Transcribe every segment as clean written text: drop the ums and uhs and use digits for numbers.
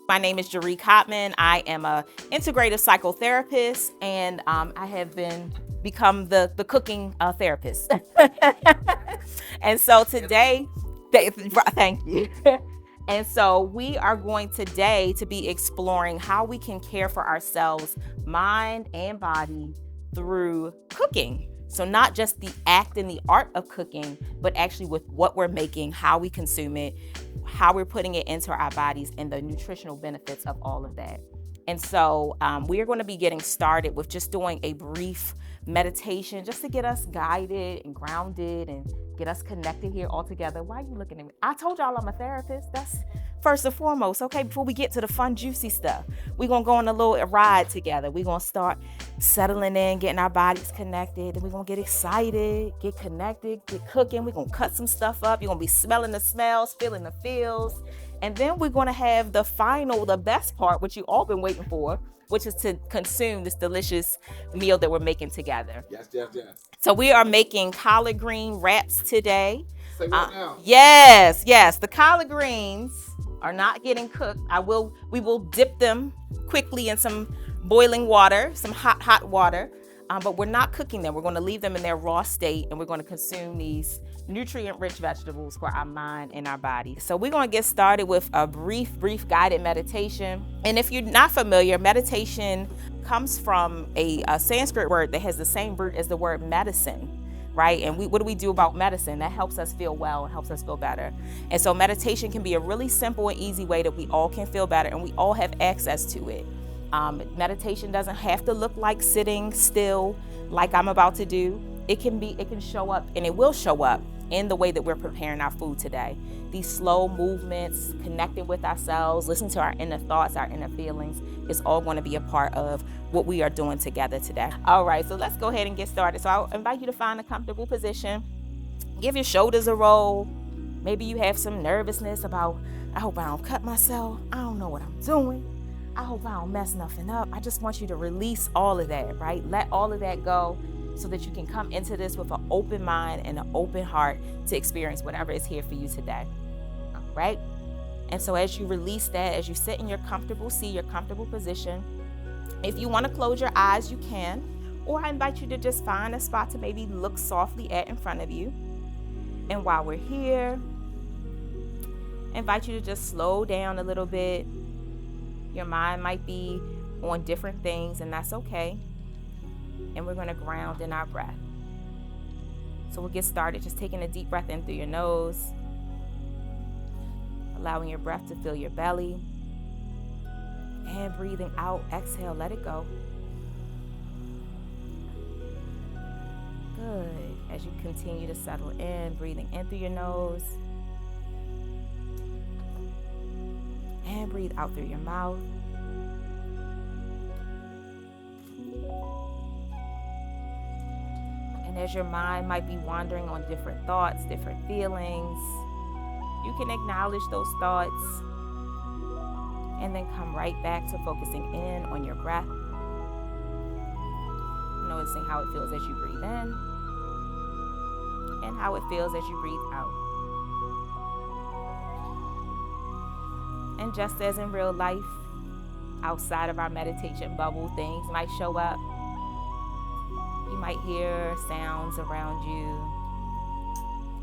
My name is Jaree Cottman. I am a integrative psychotherapist, and I have become the cooking therapist. And so today, thank you. And so we are going today to be exploring how we can care for ourselves, mind and body, through cooking. So not just the act and the art of cooking, but actually with what we're making, how we consume it, how we're putting it into our bodies, and the nutritional benefits of all of that. And so we are going to be getting started with just doing a brief meditation just to get us guided and grounded and get us connected here all together. Why are you looking at me? I told y'all I'm a therapist. That's first and foremost. Okay, before we get to the fun, juicy stuff, we're going to go on a little ride together. We're going to start settling in, getting our bodies connected. Then we're going to get excited, get connected, get cooking. We're going to cut some stuff up. You're going to be smelling the smells, feeling the feels. And then we're going to have the best part, which you've all been waiting for, which is to consume this delicious meal that we're making together. Yes. So we are making collard green wraps today. Say what now? Yes. The collard greens are not getting cooked. We will dip them quickly in some boiling water, some hot water, but we're not cooking them. We're going to leave them in their raw state, and we're going to consume these nutrient-rich vegetables for our mind and our body. So we're going to get started with a brief guided meditation. And if you're not familiar, meditation comes from a Sanskrit word that has the same root as the word medicine, right? And what do we do about medicine? That helps us feel well and helps us feel better. And so meditation can be a really simple and easy way that we all can feel better, and we all have access to it. Meditation doesn't have to look like sitting still like I'm about to do. It can show up, and it will show up in the way that we're preparing our food today. These slow movements, connecting with ourselves, listening to our inner thoughts, our inner feelings, is all going to be a part of what we are doing together today. All right, so let's go ahead and get started. So I'll invite you to find a comfortable position. Give your shoulders a roll. Maybe you have some nervousness about, I hope I don't cut myself. I don't know what I'm doing. I hope I don't mess nothing up. I just want you to release all of that, right? Let all of that go, so that you can come into this with an open mind and an open heart to experience whatever is here for you today. All right? And so as you release that, as you sit in your comfortable seat, your comfortable position, if you want to close your eyes, you can. Or I invite you to just find a spot to maybe look softly at in front of you. And while we're here, I invite you to just slow down a little bit. Your mind might be on different things, and that's okay. And we're going to ground in our breath. So we'll get started just taking a deep breath in through your nose, allowing your breath to fill your belly, and breathing out, exhale, let it go. Good. As you continue to settle in, breathing in through your nose, and breathe out through your mouth. As your mind might be wandering on different thoughts, different feelings, you can acknowledge those thoughts and then come right back to focusing in on your breath, noticing how it feels as you breathe in and how it feels as you breathe out. And just as in real life, outside of our meditation bubble, things might show up. You might hear sounds around you.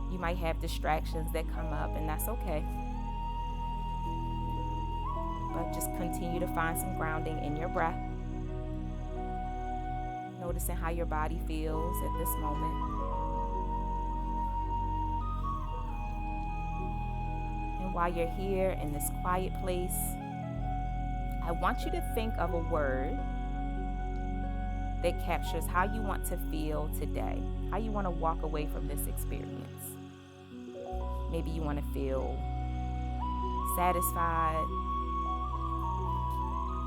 You might have distractions that come up, and that's okay. But just continue to find some grounding in your breath. Noticing how your body feels at this moment. And while you're here in this quiet place, I want you to think of a word that captures how you want to feel today, how you want to walk away from this experience. Maybe you want to feel satisfied.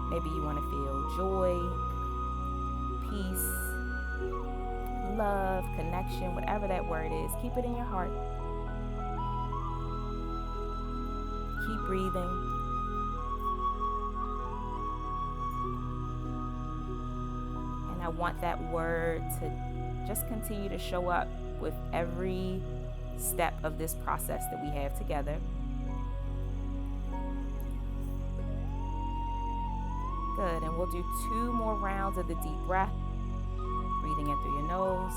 Maybe you want to feel joy, peace, love, connection, whatever that word is. Keep it in your heart. Keep breathing. I want that word to just continue to show up with every step of this process that we have together. Good, and we'll do 2 more rounds of the deep breath. Breathing in through your nose.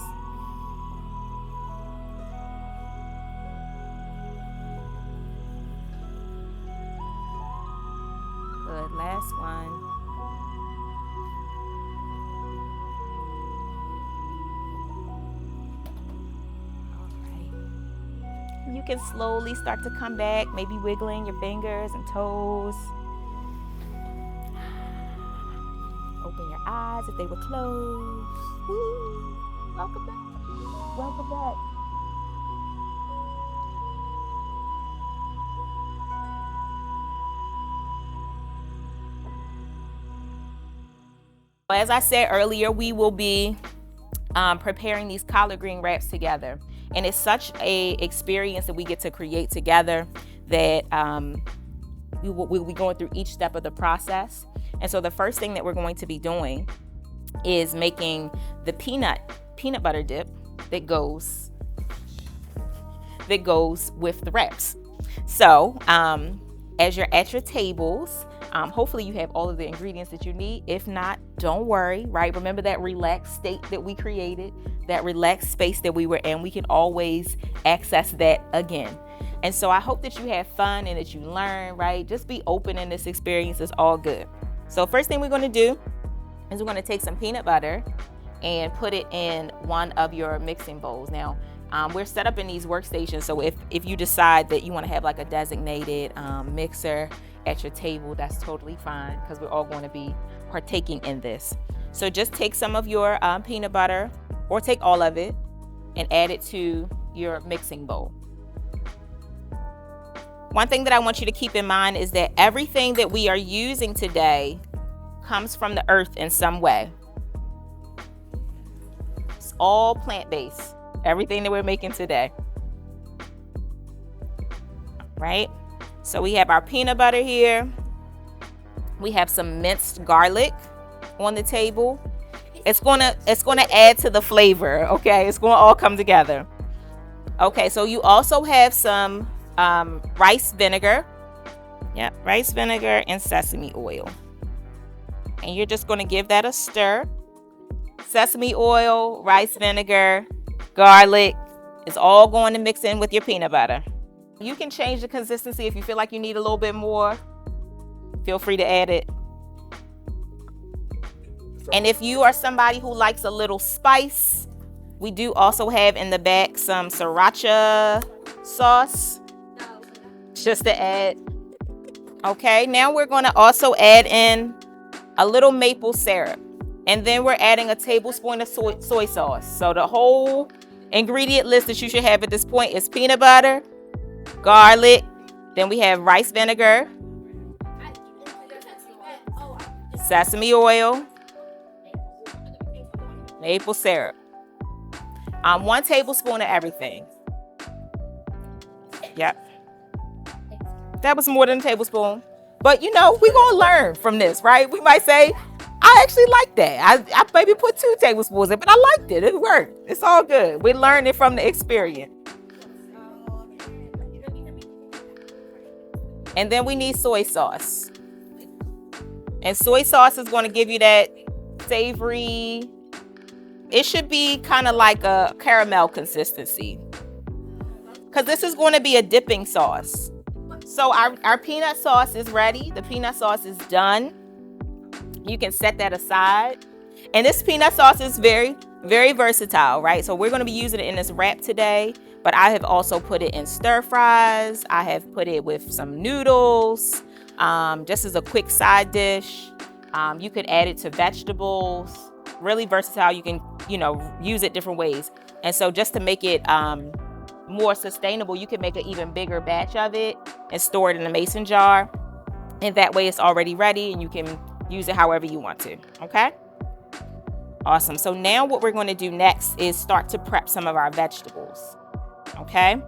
Good, last one. You can slowly start to come back, maybe wiggling your fingers and toes. Open your eyes if they were closed. Woo. Welcome back. Welcome back. As I said earlier, we will be preparing these collard green wraps together. And it's such a experience that we get to create together that we'll be going through each step of the process. And so the first thing that we're going to be doing is making the peanut butter dip that goes with the wraps. So as you're at your tables, hopefully you have all of the ingredients that you need. If not, don't worry, right? Remember that relaxed state that we created, that relaxed space that we were in. We can always access that again. And so I hope that you have fun and that you learn, right? Just be open in this experience. It's all good. So first thing we're going to do is we're going to take some peanut butter and put it in one of your mixing bowls. Now, we're set up in these workstations, so if you decide that you want to have like a designated mixer at your table, that's totally fine, because we're all going to be partaking in this. So just take some of your peanut butter, or take all of it, and add it to your mixing bowl. One thing that I want you to keep in mind is that everything that we are using today comes from the earth in some way. It's all plant-based, everything that we're making today. Right? So we have our peanut butter here. We have some minced garlic on the table. It's gonna add to the flavor, okay? It's gonna all come together. Okay, so you also have some rice vinegar. Yep, rice vinegar and sesame oil. And you're just gonna give that a stir. Sesame oil, rice vinegar, garlic is all going to mix in with your peanut butter. You can change the consistency if you feel like you need a little bit more. Feel free to add it. And if you are somebody who likes a little spice, we do also have in the back some sriracha sauce, just to add. Okay, now we're going to also add in a little maple syrup. And then we're adding a tablespoon of soy sauce. So the whole ingredient list that you should have at this point is peanut butter, garlic, then we have rice vinegar, sesame oil, maple syrup. 1 tablespoon of everything. Yep. That was more than a tablespoon. But we're going to learn from this, right? We might say, I actually like that. I maybe put 2 tablespoons in, but I liked it. It worked. It's all good. We're learning from the experience. And then we need soy sauce. And soy sauce is going to give you that savory, it should be kind of like a caramel consistency, because this is going to be a dipping sauce. So our peanut sauce is ready. The peanut sauce is done. You can set that aside. And this peanut sauce is very, very versatile, right? So we're going to be using it in this wrap today, but I have also put it in stir fries. I have put it with some noodles, just as a quick side dish. You could add it to vegetables. Really versatile. You can, use it different ways. And so just to make it more sustainable, you can make an even bigger batch of it and store it in a mason jar. And that way it's already ready and you can use it however you want to. Okay? Awesome. So now what we're going to do next is start to prep some of our vegetables. Okay?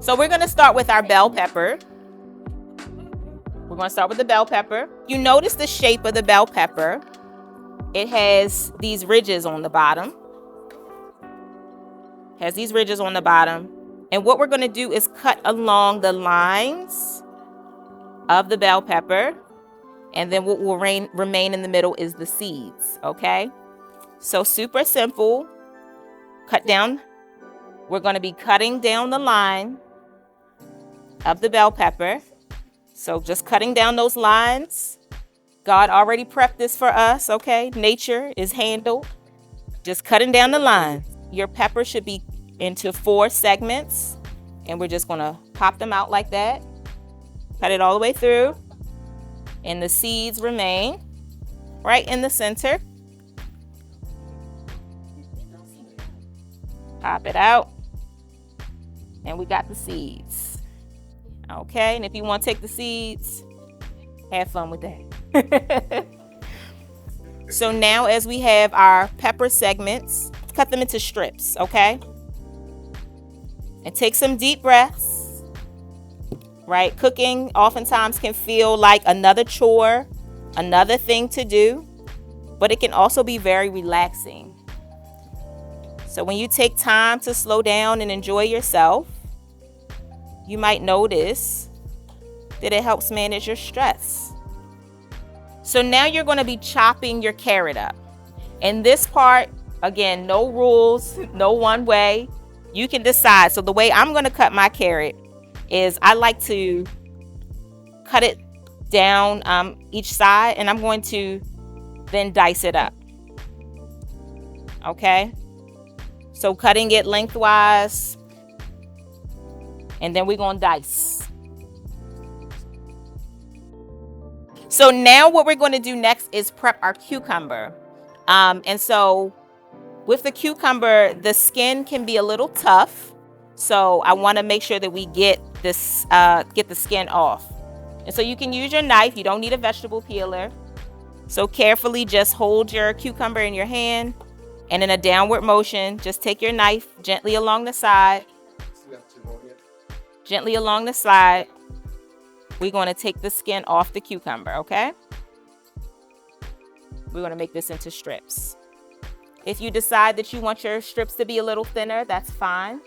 So we're going to start with our bell pepper. We're going to start with the bell pepper. You notice the shape of the bell pepper. It has these ridges on the bottom. And what we're going to do is cut along the lines of the bell pepper And then what will remain in the middle is the seeds, okay? So super simple. Cut down. We're going to be cutting down the line of the bell pepper. So just cutting down those lines. God already prepped this for us, okay? Nature is handled. Just cutting down the line. Your pepper should be into 4 segments. And we're just going to pop them out like that. Cut it all the way through. And the seeds remain right in the center. Pop it out. And we got the seeds. Okay, and if you want to take the seeds, have fun with that. So now as we have our pepper segments, cut them into strips, okay? And take some deep breaths, right? Cooking oftentimes can feel like another chore, another thing to do, but it can also be very relaxing. So when you take time to slow down and enjoy yourself, you might notice that it helps manage your stress. So now you're going to be chopping your carrot up. In this part, again, no rules, no one way. You can decide. So the way I'm going to cut my carrot is I like to cut it down each side, and I'm going to then dice it up. Okay? So cutting it lengthwise, and then we're going to dice. So now what we're going to do next is prep our cucumber. And so with the cucumber, the skin can be a little tough. So I want to make sure that we get the skin off. And so you can use your knife. You don't need a vegetable peeler. So carefully just hold your cucumber in your hand, and in a downward motion, just take your knife gently along the side. Gently along the side. We're going to take the skin off the cucumber, okay? We're going to make this into strips. If you decide that you want your strips to be a little thinner, that's fine.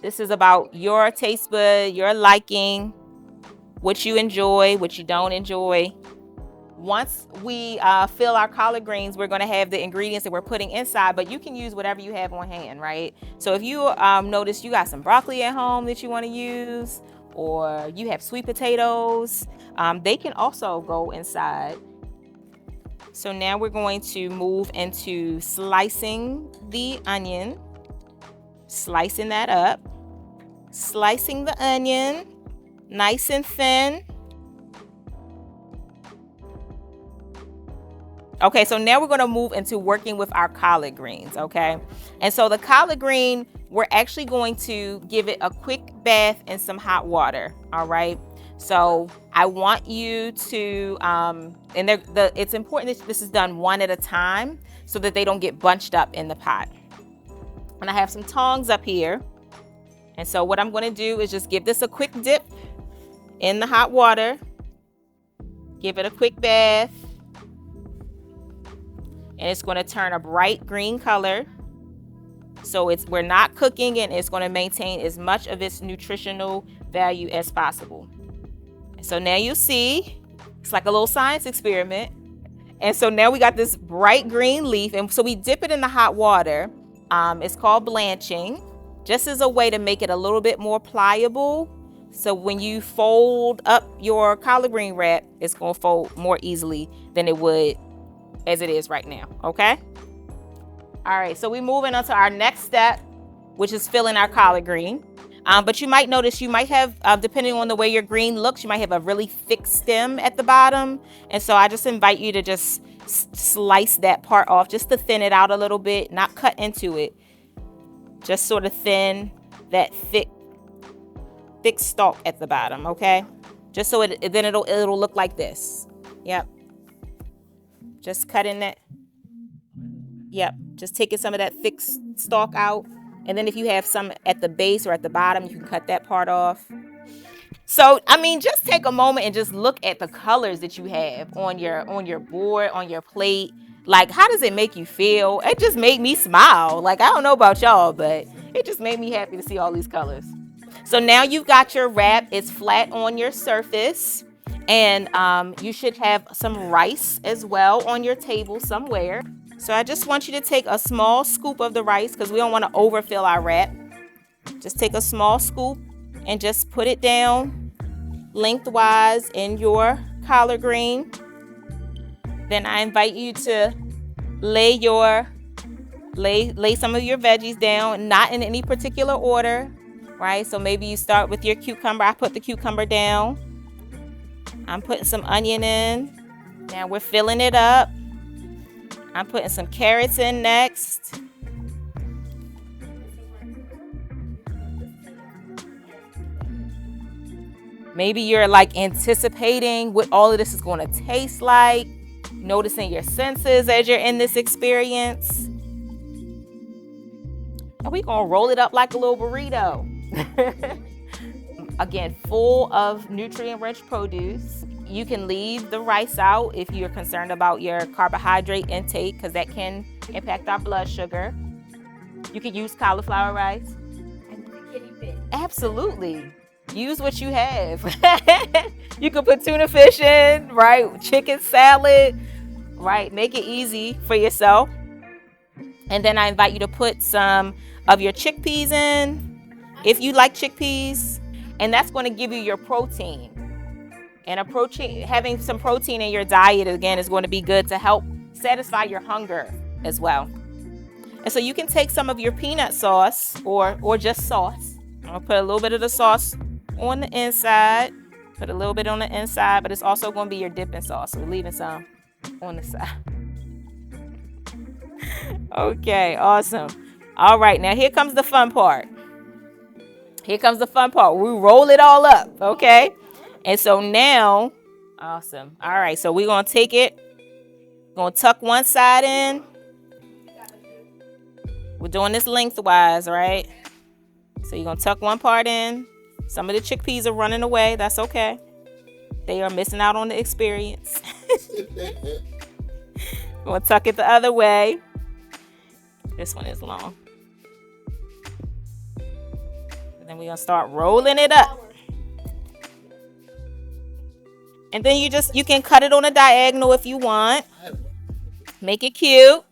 This is about your taste bud, your liking, what you enjoy, what you don't enjoy. Once we fill our collard greens, we're going to have the ingredients that we're putting inside, but you can use whatever you have on hand, right? So if you notice you got some broccoli at home that you want to use, or you have sweet potatoes, they can also go inside. So now we're going to move into slicing the onion, slicing that up, slicing the onion nice and thin. Okay, so now we're going to move into working with our collard greens, okay? And so the collard green, we're actually going to give it a quick bath in some hot water, all right? So I want you to, it's important that this is done one at a time so that they don't get bunched up in the pot. And I have some tongs up here. And so what I'm going to do is just give this a quick dip in the hot water. Give it a quick bath. And it's going to turn a bright green color. So we're not cooking, and it's going to maintain as much of its nutritional value as possible. So now you see, it's like a little science experiment. And so now we got this bright green leaf. And so we dip it in the hot water. It's called blanching, just as a way to make it a little bit more pliable. So when you fold up your collard green wrap, it's going to fold more easily than it would as it is right now, okay? All right, so we're moving on to our next step, which is filling our collard green. But you might notice you might have, depending on the way your green looks, you might have a really thick stem at the bottom. And so I just invite you to just slice that part off, just to thin it out a little bit, not cut into it. Just sort of thin that thick stalk at the bottom, okay? Just so then it'll look like this. Yep. Just cutting that. Yep. Just taking some of that thick stalk out. And then if you have some at the base or at the bottom, you can cut that part off. So, I mean, just take a moment and just look at the colors that you have on your board, on your plate. Like, how does it make you feel? It just made me smile. Like, I don't know about y'all, but it just made me happy to see all these colors. So now you've got your wrap. It's flat on your surface. And you should have some rice as well on your table somewhere. So I just want you to take a small scoop of the rice because we don't want to overfill our wrap. Just take a small scoop and just put it down lengthwise in your collard green. Then I invite you to lay some of your veggies down, not in any particular order, right? So maybe you start with your cucumber. I put the cucumber down. I'm putting some onion in. Now we're filling it up. I'm putting some carrots in next. Maybe you're like anticipating what all of this is going to taste like, noticing your senses as you're in this experience. And we're going to roll it up like a little burrito. Again, full of nutrient-rich produce. You can leave the rice out if you're concerned about your carbohydrate intake because that can impact our blood sugar. You can use cauliflower rice. Absolutely. Use what you have. You can put tuna fish in, right? Chicken salad, right? Make it easy for yourself. And then I invite you to put some of your chickpeas in, if you like chickpeas. And that's going to give you your protein. And having some protein in your diet, again, is going to be good to help satisfy your hunger as well. And so you can take some of your peanut sauce or just sauce. I'm going to put a little bit of the sauce on the inside. Put a little bit on the inside, but it's also going to be your dipping sauce. So we're leaving some on the side. Okay, awesome. All right, now here comes the fun part. We roll it all up, okay? And so now, awesome. All right, so we're going to take it. Going to tuck one side in. We're doing this lengthwise, right? So you're going to tuck one part in. Some of the chickpeas are running away. That's okay. They are missing out on the experience. Going to tuck it the other way. This one is long. And then we're going to start rolling it up. And then you can cut it on a diagonal if you want. Make it cute.